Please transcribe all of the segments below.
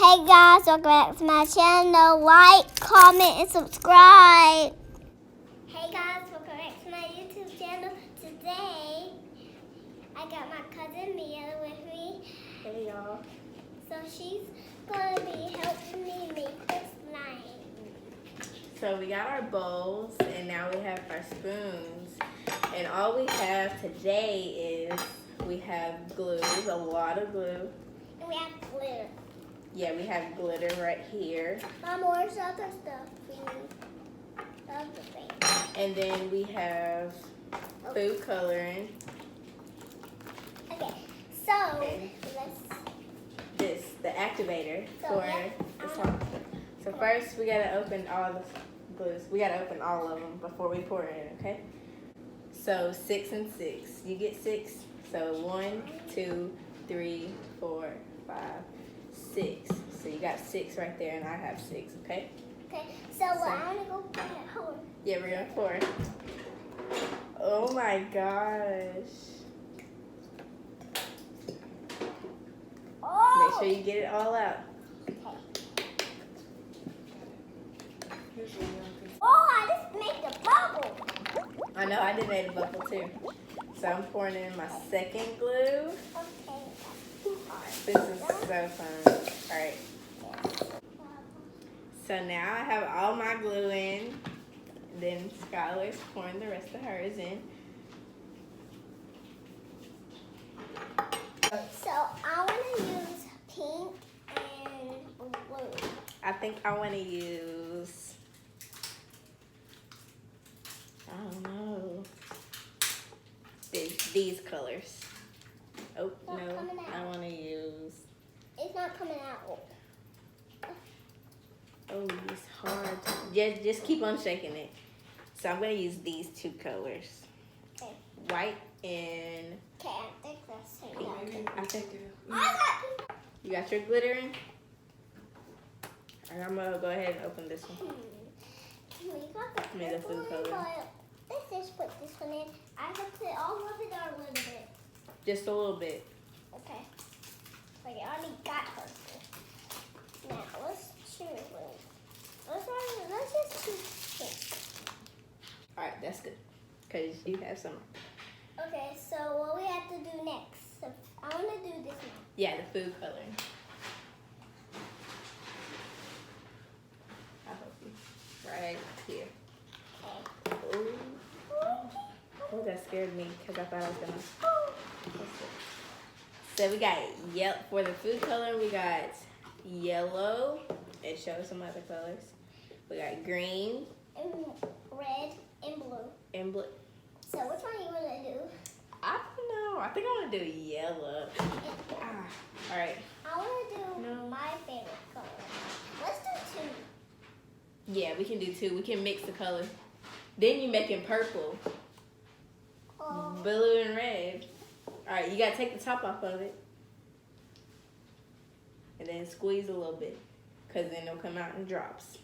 Hey guys, welcome back to my channel. Like, comment, and subscribe. Hey guys, welcome back to my YouTube channel. Today, I got my cousin Mia with me. Hey y'all. So she's going to be helping me make this slime. So we got our bowls and now we have our spoons. And all we have today is we have glue, a lot of glue. And we have glitter. Yeah, we have glitter right here. Mom, where's the other stuff we need? The other thing. And then we have food coloring. Okay, so And let's... the activator So, for yeah, the salt. So first we gotta open all the glues. We gotta open all of them before we pour it in, okay? So 6 and 6. You get 6. So 1, 2, 3, 4, 5, 6. So you got 6 right there, and I have 6. Okay. Okay. So I want to go put it home. Yeah, we're gonna pour. Oh my gosh. Oh. Make sure you get it all out. Oh, I just made the bubble. I know, I did made a bubble too. So I'm pouring in my second glue. Okay. This is so fun. All right. So now I have all my glue in. Then Skylar's pouring the rest of hers in. So I want to use pink and blue. I think I want to use, I don't know, these colors. Oh, Not no, coming out. I want to use, It's not coming out. oh, it's hard. Just keep on shaking it. So I'm going to use these two colors. Okay. White and Okay, I think that's it. pink. I think I got pink. you got your glitter in? And I'm going to go ahead and open this one. We got the Made a purple food one, color. but let's just put this one in. I can put all of it or a little bit. Just a little bit. Okay. Okay, I already got purple. Now let's choose. Let's just choose pink. All right, that's good. Because you have some. Okay, so what we have to do next? So I want to do this now. Yeah, the food coloring. I'll help you. Right here. Okay. Ooh. Oh, that scared me because I thought I was going to. So we got yellow. For the food coloring, we got yellow. It shows some other colors. We got green. And red and blue. And blue. So which one you want to do? I don't know. I think I want to do yellow. All right. I want to do No. my favorite color. Let's do 2. Yeah, we can do 2. We can mix the color. Then you make it purple, blue, and red. All right, you got to take the top off of it. And then squeeze a little bit. Because then it'll come out in drops.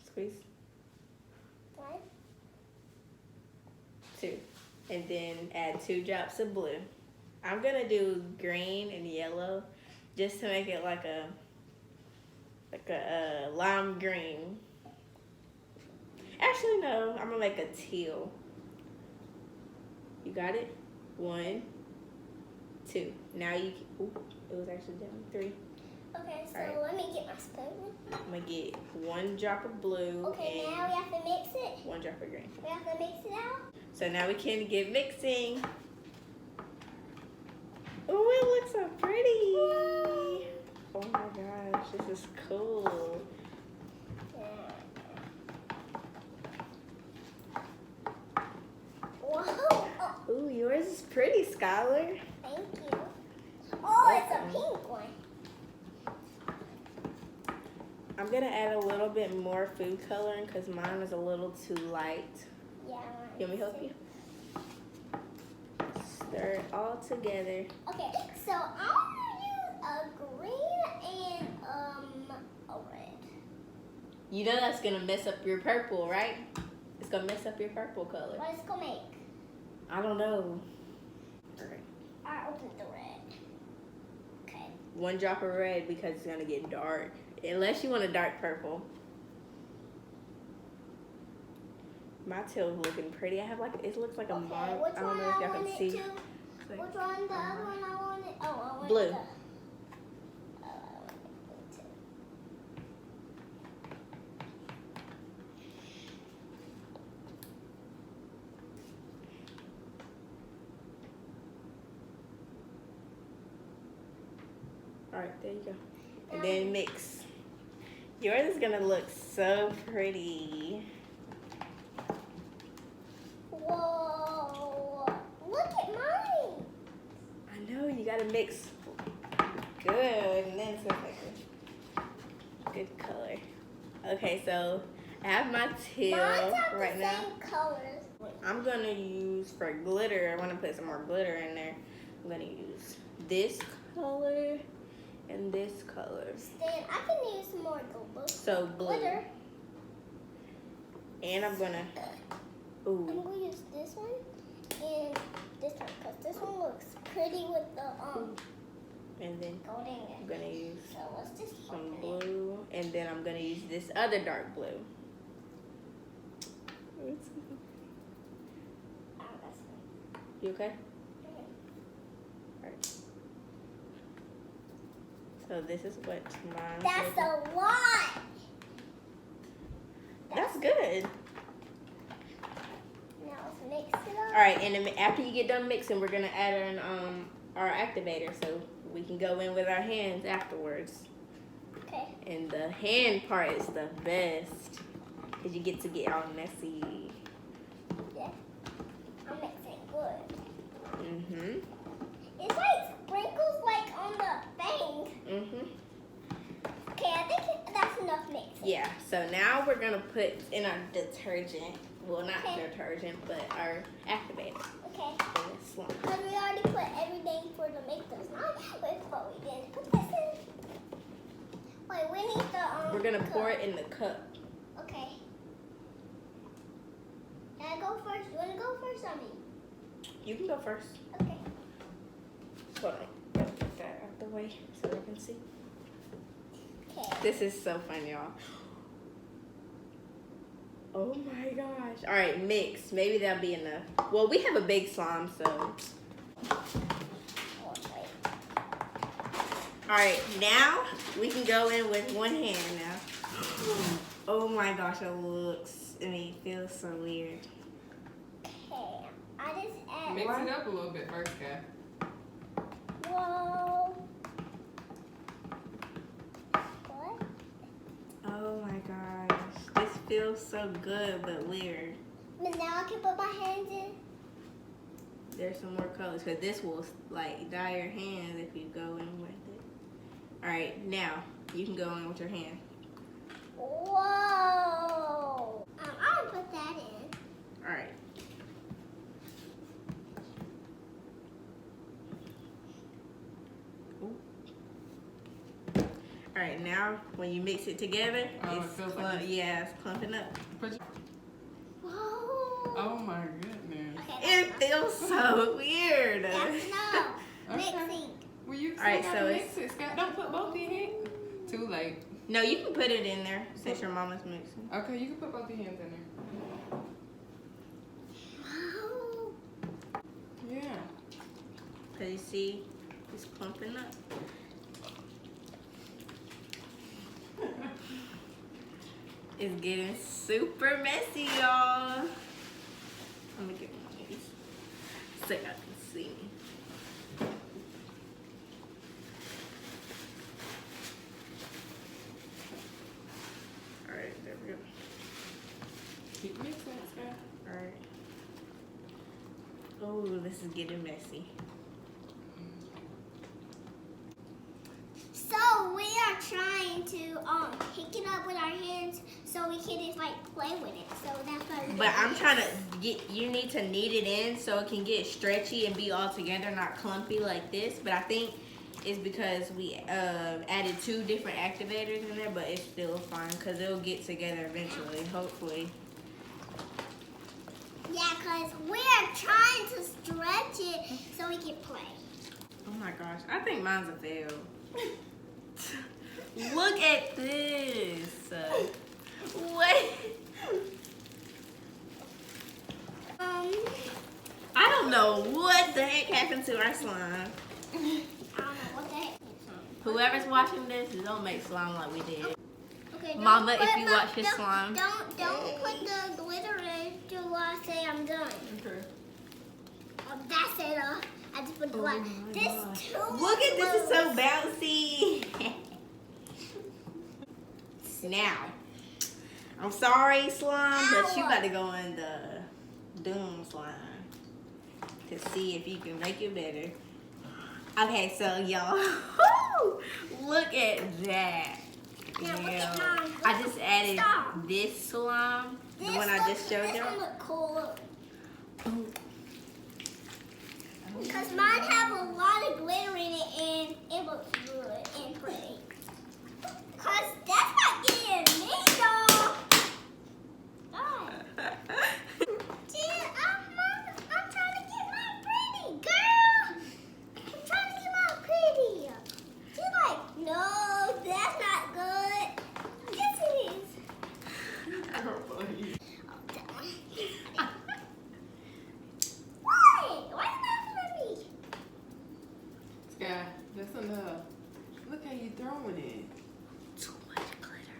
Squeeze. 1. 2. And then add 2 drops of blue. I'm going to do green and yellow just to make it like a lime green. Actually, no. I'm going to make a teal. You got it? 1, 2. Now you can, ooh, it was actually down 3. Okay, so Alright. let me get my spoon. I'm going to get 1 drop of blue Okay, and now we have to mix it. 1 drop of green. We have to mix it out. So now we can get mixing. Oh, it looks so pretty. Oh my gosh, this is cool. Whoa. Oh, Ooh, yours is pretty, Skylar. thank you. Oh, it's a pink one. I'm gonna add a little bit more food coloring because mine is a little too light. Yeah. You want me to help you? Stir it all together. Okay, so I want to use a green and a red. You know that's gonna mess up your purple, right? It's gonna mess up your purple color. What is it gonna make? I don't know. All right. I opened the red. 1 drop of red because it's gonna get dark. Unless you want a dark purple. My tail's looking pretty. I have like, it looks like a mark. I don't know if y'all can see. Which one? The other one I wanted? Oh, I wanted blue. Alright, there you go. And then mix. Yours is gonna look so pretty. Whoa! Look at mine! I know, you gotta mix good, and then it's gonna make a good color. Okay, so I have my teal right now. Same colors. I'm gonna use, for glitter, I wanna put some more glitter in there. I'm gonna use this color and this color. Then I can use more blue. So blue. Glitter. And I'm gonna, ooh. I'm gonna use this one and this one because this one looks pretty with the And then golden. I'm gonna use So what's this some blue, and then I'm gonna use this other dark blue. You okay? Alright. So this is what mine. That's a lot. That's good. Now let's mix it up. Alright, and then after you get done mixing, we're gonna add in our activator so we can go in with our hands afterwards. Okay. And the hand part is the best because you get to get all messy. Yeah. I'm mixing good. Mhm. It's like sprinkles like on the thing. Mhm. Okay, I think that's enough mixing. Yeah. So now we're gonna put in our detergent. Well, not Okay. detergent, but our activator. Okay. In this slime. Because we already put everything for the make the slime. Wait, but we didn't put this in. Wait, we need the We're gonna cup. pour it in the cup. Okay. Can I go first? You wanna go first or me? You can go first. Okay. Hold on. Gotta get that out the way so they can see. Okay. This is so fun, y'all. Oh my gosh. All right, mix. Maybe that'll be enough. Well, we have a big slime, so. Oh, wait. All right, now we can go in with one hand now. Oh my gosh, it looks, I mean, it feels so weird. Okay. I just add Mix one. it up a little bit first, Kat. Whoa. What? Oh my gosh. This feels so good, but weird. But now I can put my hands in. There's some more colors, because this will, like, dye your hands if you go in with it. All right, now you can go in with your hand. Whoa. I'll put that in. All right. Ooh. All right, now when you mix it together, Oh, it's it feels like it's- yeah, it's clumping up. Put your- Whoa. Oh my goodness. Okay, It feels so weird. that's enough. Okay. Mixing. Well, you still Alright, gotta so mix it, Scott. Don't put both your hands. Too late. No, you can put it in there since your mama's mixing. Okay, you can put both your hands in there. Wow. Yeah. Cause you see, it's clumping up. It's getting super messy, y'all. Let me get one of these so y'all can see. All right, there we go. Keep mixing it, Scott. All right. Oh, this is getting messy. So we are trying to pick it up with our hands so we can just like play with it. So that's why. But I'm trying to get, you need to knead it in so it can get stretchy and be all together, not clumpy like this. But I think it's because we added 2 different activators in there, but it's still fine because it'll get together eventually, hopefully. Yeah, because we are trying to stretch it so we can play. Oh my gosh, I think mine's a fail. Look at this. What? I don't know what the heck happened to our slime. I don't know what the heck. Whoever's watching this, don't make slime like we did. Okay, don't Mama, if put you my- watch this don't- slime. Don't put the glitter in till I say I'm done. Okay. Oh, that's it. I just put the light. my This gosh. too. Look at this, is so bouncy. Now, I'm sorry, slime, but you got to go in the Doom slime to see if you can make it better. Okay, so y'all, look at that. Now look Yeah. at mine. I just added Stop. this slime, the This one I look- just showed This y'all. one look cool. Because mine have a lot of glitter in it and it looks good and pretty. Because that's not getting me, y'all. I'm trying to get mine pretty, girl. I'm trying to get mine pretty. She's like, no, that's not good. Yes, it is. Why? Why are you laughing at me? Sky, that's enough. Look how you throwing it. Too much glitter.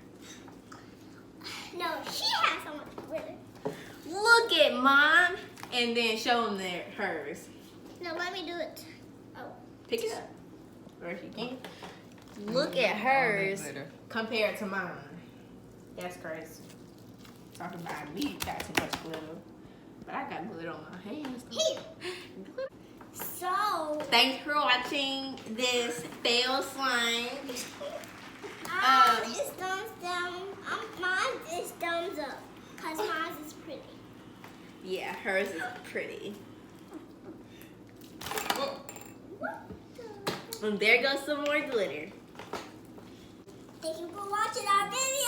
No, she has so much glitter. Look at mine, and then show them hers. No, let me do it. Oh. Pick it up, or if you can. Look at All that hers glitter. compared to mine. That's crazy. Talking about me got too much glitter, but I got glitter on my hands. Here. So, Thanks for watching this fail slime. it's thumbs down. Mine is thumbs up. Because mine is pretty. Yeah, hers is pretty. Oh, What the? And there goes some more glitter. Thank you for watching our video.